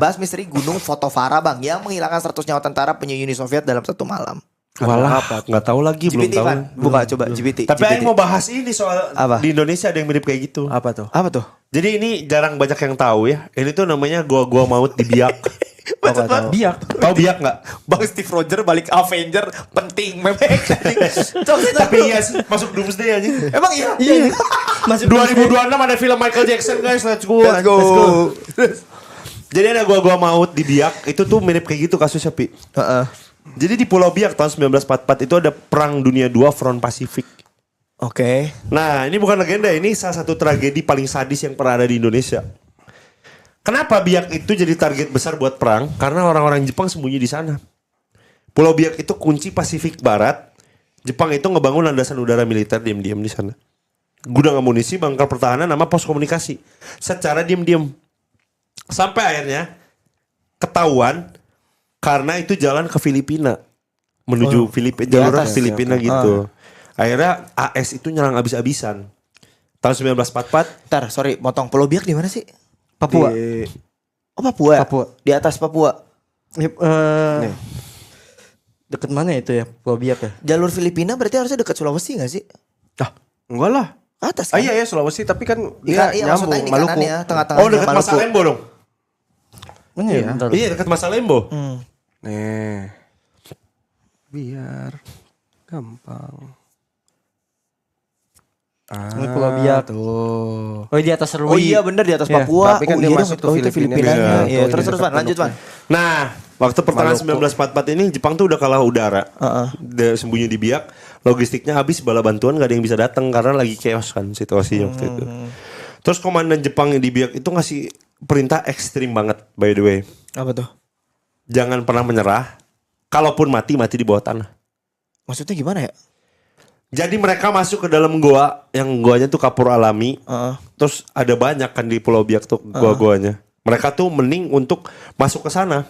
bahas misteri Gunung Fotovara bang, yang menghilangkan 100 nyawa tentara penyu Uni Soviet dalam 1 malam. Walah, nggak tahu lagi, belum GPT tahu. Van, buka coba GPT. Tapi GPT. Aing mau bahas ini soal Apa? di Indonesia ada yang mirip kayak gitu. Apa tuh? Apa tuh? Jadi ini jarang banyak yang tahu ya. Ini tuh namanya gua maut di Biak. Maksud Bang? Biak. Tahu Biak nggak? Bang Steve Roger balik Avenger penting memang. Tapi iya sih masuk Doomsday aja. Emang iya. Iya. Masuk 2026 ada film Michael Jackson guys, let's go. Let's go. Jadi ada gua maut di Biak, itu tuh mirip kayak gitu kasusnya Pi. Jadi di Pulau Biak tahun 1944 itu ada Perang Dunia II Front Pasifik. Oke. Nah ini bukan legenda, ini salah satu tragedi paling sadis yang pernah ada di Indonesia. Kenapa Biak itu jadi target besar buat perang? Karena orang-orang Jepang sembunyi di sana. Pulau Biak itu kunci Pasifik Barat. Jepang itu ngebangun landasan udara militer diam-diam di sana. Gudang amunisi, bangkal pertahanan, nama pos komunikasi. Secara diam-diam. Sampai akhirnya ketahuan karena itu jalan ke Filipina. Menuju Filipina, jalur ke Filipina gitu. Akhirnya AS itu nyerang abis-abisan. Tahun 1944. Ntar, sorry, motong. Pulau Biak di mana sih? Papua. Oh Papua. Papua. Di atas Papua. Nih. Deket mana itu ya? Pulau Biak ya? Jalur Filipina berarti harusnya dekat Sulawesi gak sih? Enggak lah. Atas kan? Iya Sulawesi tapi kan Iya, dia maksudnya nyambung di Maluku. kanannya, tengah-tengahnya Oh dekat Maluku. Masa Lembo dong. Mana ya? Iya dekat Masa Lembo. Nih. Biar gampang. Ini Pulau Biak tuh. Oh di atas Serui. Oh iya bener di atas Iya, Papua. tapi kan dia masuk oh, itu ke Filipina. Filipinanya. Iya, Iya, tuh, terus ini Van, dekat lanjut Van. Nah waktu pertengahan Maluku. 1944 ini Jepang tuh udah kalah udara. Dia sembunyi di Biak. Logistiknya habis, bala bantuan gak ada yang bisa datang karena lagi chaos kan situasinya waktu itu. Terus komandan Jepang di Biak itu ngasih perintah ekstrim banget by the way. Apa tuh? Jangan pernah menyerah. Kalaupun mati di bawah tanah. Maksudnya gimana ya? Jadi mereka masuk ke dalam goa, yang goanya tuh kapur alami. Terus ada banyak kan di Pulau Biak tuh goa-goanya. Mereka tuh mending untuk masuk ke sana.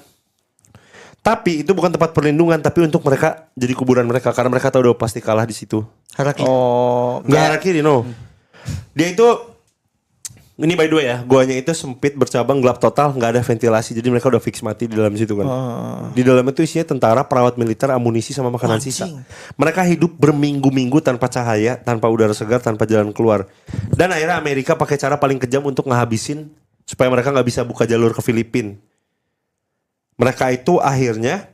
Tapi itu bukan tempat perlindungan, tapi untuk mereka jadi kuburan mereka karena mereka tahu udah pasti kalah di situ. Harakiri. Oh, enggak harakiri no. Dia itu ini by the way ya, goanya itu sempit, bercabang, gelap total, nggak ada ventilasi, jadi mereka udah fix mati di dalam situ kan. Di dalam itu isinya tentara, perawat militer, amunisi sama makanan sisa. Mereka hidup berminggu-minggu tanpa cahaya, tanpa udara segar, tanpa jalan keluar. Dan akhirnya Amerika pakai cara paling kejam untuk ngehabisin supaya mereka nggak bisa buka jalur ke Filipina. Mereka itu akhirnya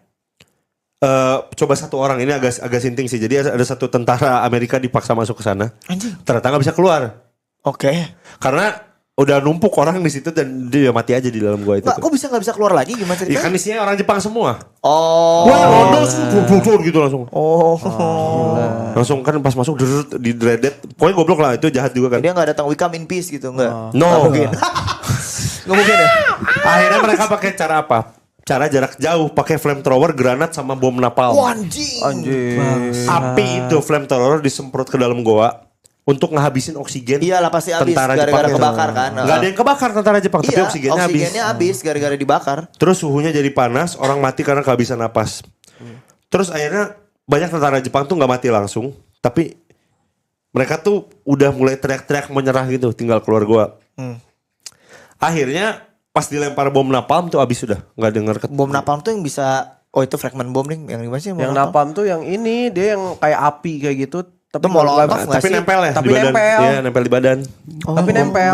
coba satu orang ini agak sinting sih. Jadi ada satu tentara Amerika dipaksa masuk ke sana. Anjing. Ternyata nggak bisa keluar. Oke. Karena udah numpuk orang di situ dan dia mati aja di dalam gua itu. Nggak, kok nggak bisa keluar lagi gimana Ya kan ceritanya? isinya orang Jepang semua. Oh. Wah, rodos gitu langsung. Oh. Langsung kan pas masuk di dreaded. Pokoknya goblok lah, itu jahat juga kan. Dia nggak datang we come in peace gitu nggak? No. Nggak mungkin. Nggak mungkin ya? Akhirnya mereka pakai cara apa? Cara jarak jauh, pakai flamethrower, granat sama bom napalm. Anjing. Api itu flamethrower disemprot ke dalam goa untuk ngehabisin oksigen. Iyalah pasti habis tentara gara-gara Jepang. kebakar kan. Nggak ada yang kebakar tentara Jepang, tapi Iya, oksigennya habis. habis gara-gara dibakar. Terus suhunya jadi panas, orang mati karena kehabisan napas. Terus akhirnya banyak tentara Jepang tuh nggak mati langsung, tapi mereka tuh udah mulai teriak-teriak menyerah gitu, tinggal keluar goa. Akhirnya pas dilempar bom napalm tuh habis sudah, nggak denger. Bom napalm tuh yang bisa, oh itu fragment bom nih, yang gimana sih? Yang napalm tuh yang ini dia yang kayak api kayak gitu. Itu molotov nggak Tapi sih? nempel ya Tapi di badan. nempel. Iya, nempel di badan. Tapi nempel.